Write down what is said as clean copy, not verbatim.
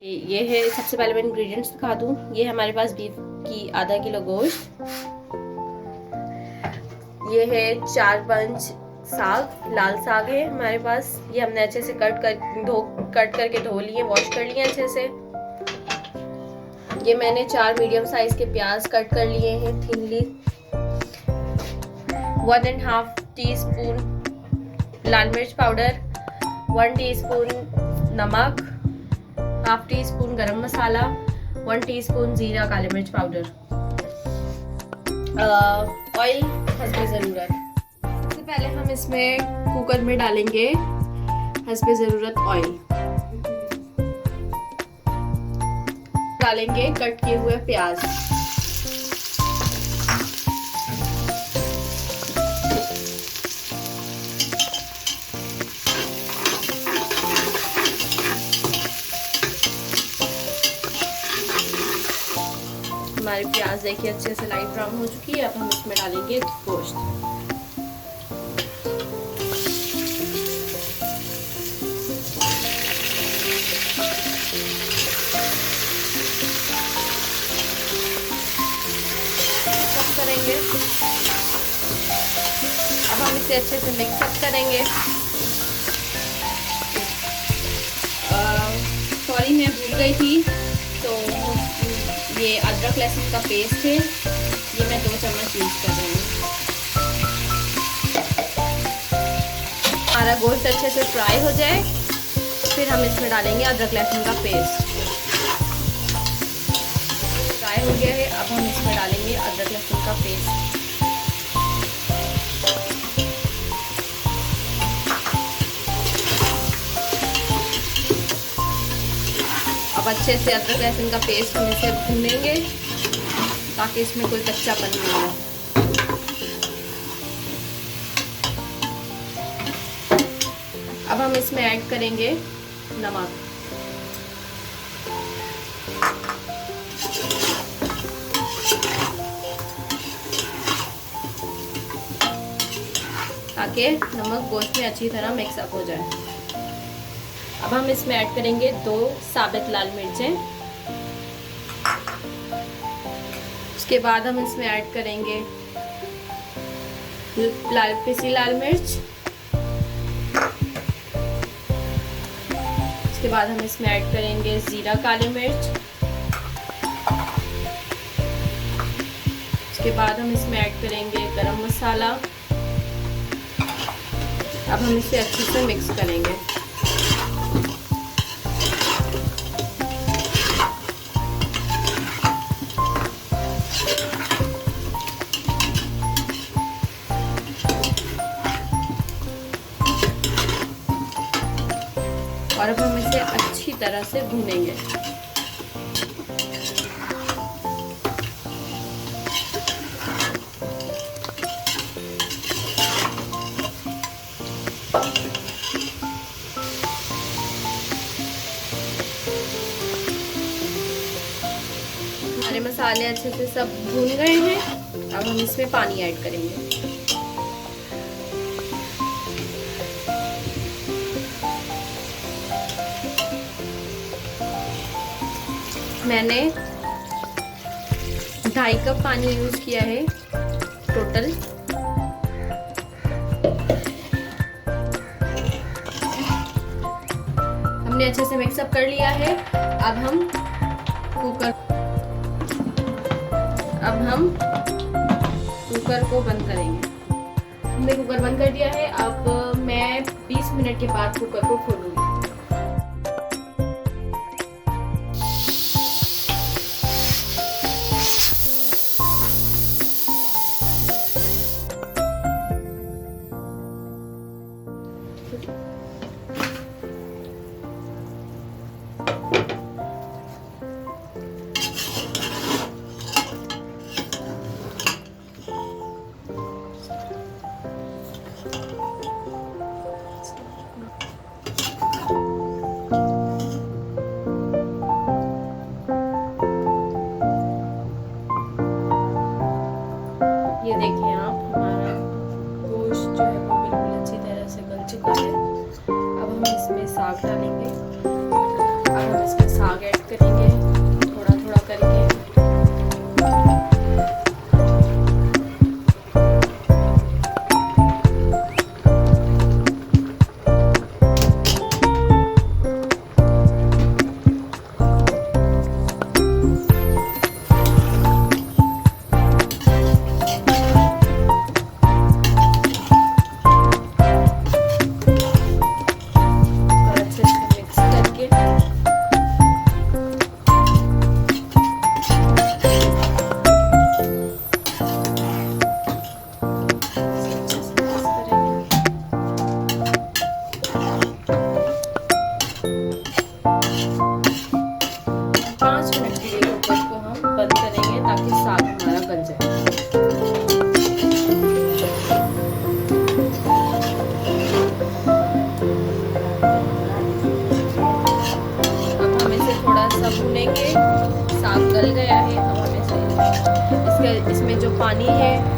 ये है, सबसे पहले मैं इंग्रेडिएंट्स दिखा दूँ। ये है हमारे पास बीफ की आधा किलो गोश्त। ये है 4-5 साग, लाल साग है हमारे पास। ये हमने अच्छे से कट करके धो लिए, वॉश कर लिए अच्छे से। ये मैंने 4 मीडियम साइज के प्याज कट कर लिए हैं थिनली। 1.5 टीस्पून लाल मिर्च पाउडर, 1 टीस्पून नमक, हाफ टी स्पून गरम मसाला, 1 टीस्पून जीरा काली मिर्च पाउडर। ऑयल हस्बे ज़रूरत। सबसे पहले हम इसमें कुकर में डालेंगे हस्बे ज़रूरत ऑयल। डालेंगे कट किए हुए प्याज। हमारी प्याज देखिए अच्छे से लाइट ब्राउन हो चुकी है। अब हम इसमें डालेंगे गोश्त। सब करेंगे। अब हम इसे अच्छे से मिक्स अप करेंगे। सॉरी, मैं भूल गई थी, तो ये अदरक लहसुन का पेस्ट है, ये मैं 2 चम्मच यूज कर रही हूँ। हमारा गोश्त अच्छे से फ्राई हो जाए, फिर हम इसमें डालेंगे अदरक लहसुन का पेस्ट। फ्राई हो गया है, अब हम इसमें डालेंगे अदरक लहसुन का पेस्ट। अब अच्छे से अदरक लहसुन का पेस्ट हम इसे भूनेंगे ताकि इसमें कोई कच्चापन नहीं हो। अब हम इसमें ऐड करेंगे नमक। ताकि नमक गोश्त में अच्छी तरह मिक्स अप हो जाए। अब हम इसमें ऐड करेंगे 2 साबित लाल मिर्चें। उसके बाद हम इसमें ऐड करेंगे पिसी लाल मिर्च। उसके बाद हम इसमें ऐड करेंगे जीरा काली मिर्च। उसके बाद हम इसमें ऐड करेंगे गरम मसाला। अब हम इसे अच्छे से मिक्स करेंगे। और अब हम इसे अच्छी तरह से भूनेंगे। हमारे मसाले अच्छे से सब भून गए हैं। अब हम इसमें पानी ऐड करेंगे। मैंने 2.5 कप पानी यूज किया है टोटल। हमने अच्छे से मिक्सअप कर लिया है। अब हम कुकर को बंद करेंगे। हमने कुकर बंद कर दिया है। अब मैं 20 मिनट के बाद कुकर को खोलूंगी। ये देखिए आप, हमारा गोश्त जो है वो बिल्कुल अच्छी तरह से गल चुका है। अब हम इसमें साग डालेंगे। अब हम इसमें साग ऐड पानी है